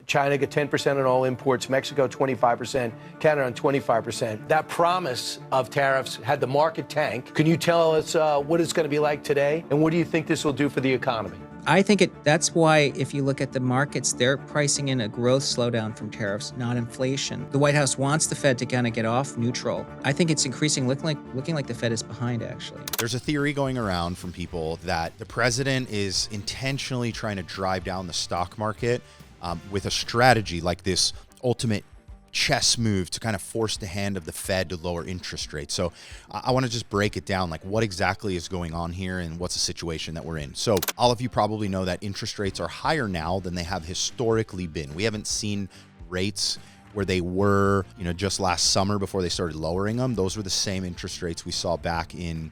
China got 10% on all imports, Mexico 25%, Canada on 25%. That promise of tariffs had the market tank. Can you tell us what it's going to be like today? And what do you think this will do for the economy? I think that's why if you look at the markets, they're pricing in a growth slowdown from tariffs, not inflation. The White House wants the Fed to kind of get off neutral. I think it's increasing, looking like the Fed is behind, actually. There's a theory going around from people that the president is intentionally trying to drive down the stock market with a strategy like this ultimate chess move to kind of force the hand of the Fed to lower interest rates. So I want to just break it down, like what exactly is going on here and what's the situation that we're in. So all of you probably know that interest rates are higher now than they have historically been. We haven't seen rates where they were, just last summer before they started lowering them. Those were the same interest rates we saw back in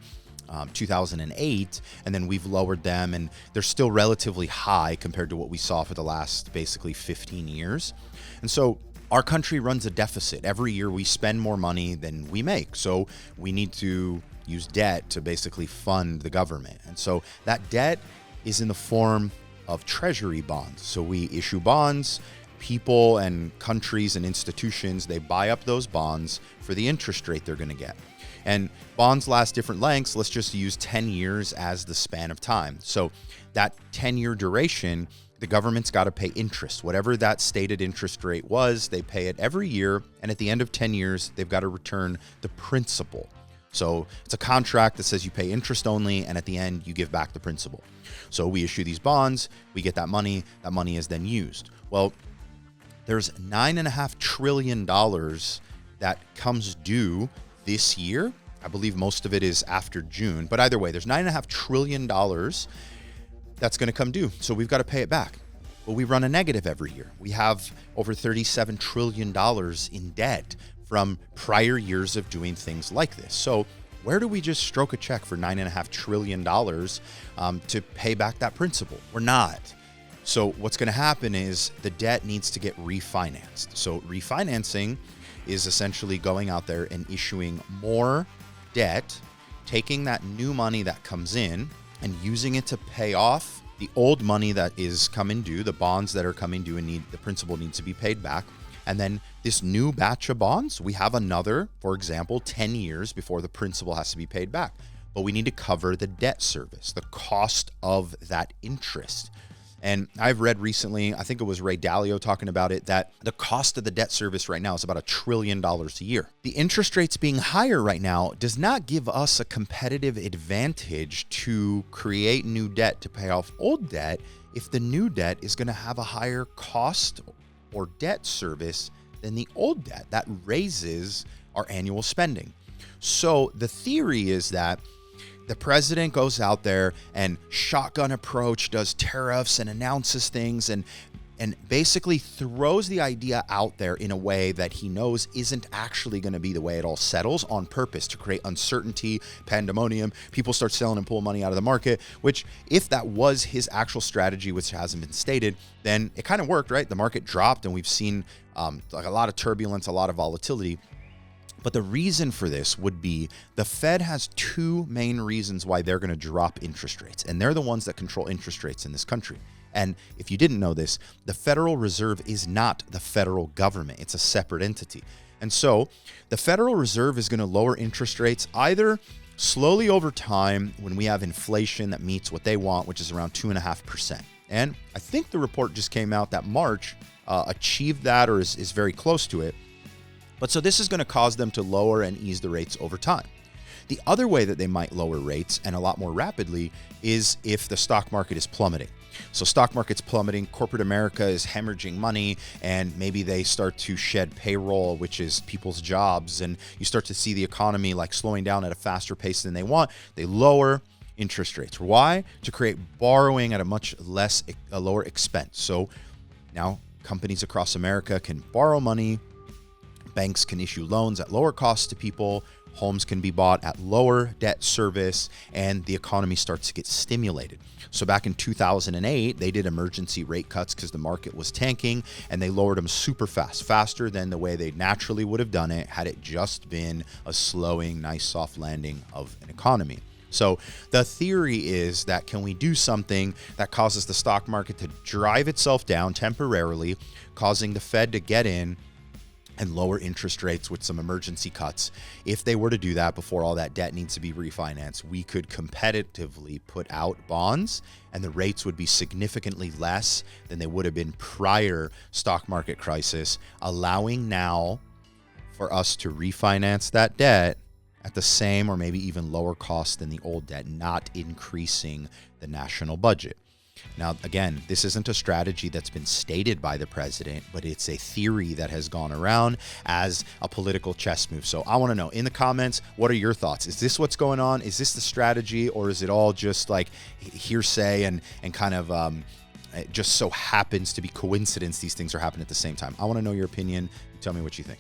2008, and then we've lowered them, and they're still relatively high compared to what we saw for the last basically 15 years. And so our country runs a deficit. Every year we spend more money than we make. So we need to use debt to basically fund the government. And so that debt is in the form of treasury bonds. So we issue bonds, people and countries and institutions, they buy up those bonds for the interest rate they're going to get. And bonds last different lengths. Let's just use 10 years as the span of time. So that 10-year duration, the government's got to pay interest. Whatever that stated interest rate was, they pay it every year. And at the end of 10 years, they've got to return the principal. So it's a contract that says you pay interest only, and at the end, you give back the principal. So we issue these bonds, we get that money is then used. Well, there's $9.5 trillion that comes due this year. I believe most of it is after June, but either way, there's $9.5 trillion that's going to come due. So we've got to pay it back. Well, we run a negative every year. We have over $37 trillion in debt from prior years of doing things like this. So where do we just stroke a check for $9.5 trillion to pay back that principal? We're not. So what's going to happen is the debt needs to get refinanced. So refinancing is essentially going out there and issuing more debt, taking that new money that comes in and using it to pay off the old money that is coming due, the bonds that are coming due and the principal needs to be paid back. And then this new batch of bonds, we have another, for example, 10 years before the principal has to be paid back. But we need to cover the debt service, the cost of that interest. And I've read recently, I think it was Ray Dalio talking about it, that the cost of the debt service right now is about $1 trillion a year. The interest rates being higher right now does not give us a competitive advantage to create new debt to pay off old debt if the new debt is going to have a higher cost or debt service than the old debt. That raises our annual spending. So the theory is that the president goes out there and shotgun approach, does tariffs and announces things and basically throws the idea out there in a way that he knows isn't actually going to be the way it all settles on purpose to create uncertainty, pandemonium. People start selling and pull money out of the market, which if that was his actual strategy, which hasn't been stated, then it kind of worked, right? The market dropped and we've seen like a lot of turbulence, a lot of volatility. But the reason for this would be the Fed has two main reasons why they're going to drop interest rates, and they're the ones that control interest rates in this country. And if you didn't know this, the Federal Reserve is not the federal government. It's a separate entity. And so the Federal Reserve is going to lower interest rates either slowly over time when we have inflation that meets what they want, which is around 2.5%. And I think the report just came out that March achieved that or is very close to it. But so this is going to cause them to lower and ease the rates over time. The other way that they might lower rates and a lot more rapidly is if the stock market is plummeting. So stock market's plummeting, corporate America is hemorrhaging money, and maybe they start to shed payroll, which is people's jobs, and you start to see the economy like slowing down at a faster pace than they want. They lower interest rates. Why? To create borrowing at a lower expense. So now companies across America can borrow money. Banks can issue loans at lower costs to people, homes can be bought at lower debt service, and the economy starts to get stimulated. So back in 2008, they did emergency rate cuts because the market was tanking, and they lowered them super fast, faster than the way they naturally would have done it had it just been a slowing, nice soft landing of an economy. So the theory is that can we do something that causes the stock market to drive itself down temporarily, causing the Fed to get in and lower interest rates with some emergency cuts. If they were to do that before all that debt needs to be refinanced, we could competitively put out bonds and the rates would be significantly less than they would have been prior stock market crisis, allowing now for us to refinance that debt at the same or maybe even lower cost than the old debt, not increasing the national budget. Now, again, this isn't a strategy that's been stated by the president, but it's a theory that has gone around as a political chess move. So I want to know in the comments, what are your thoughts? Is this what's going on? Is this the strategy, or is it all just like hearsay and kind of it just so happens to be coincidence these things are happening at the same time? I want to know your opinion. Tell me what you think.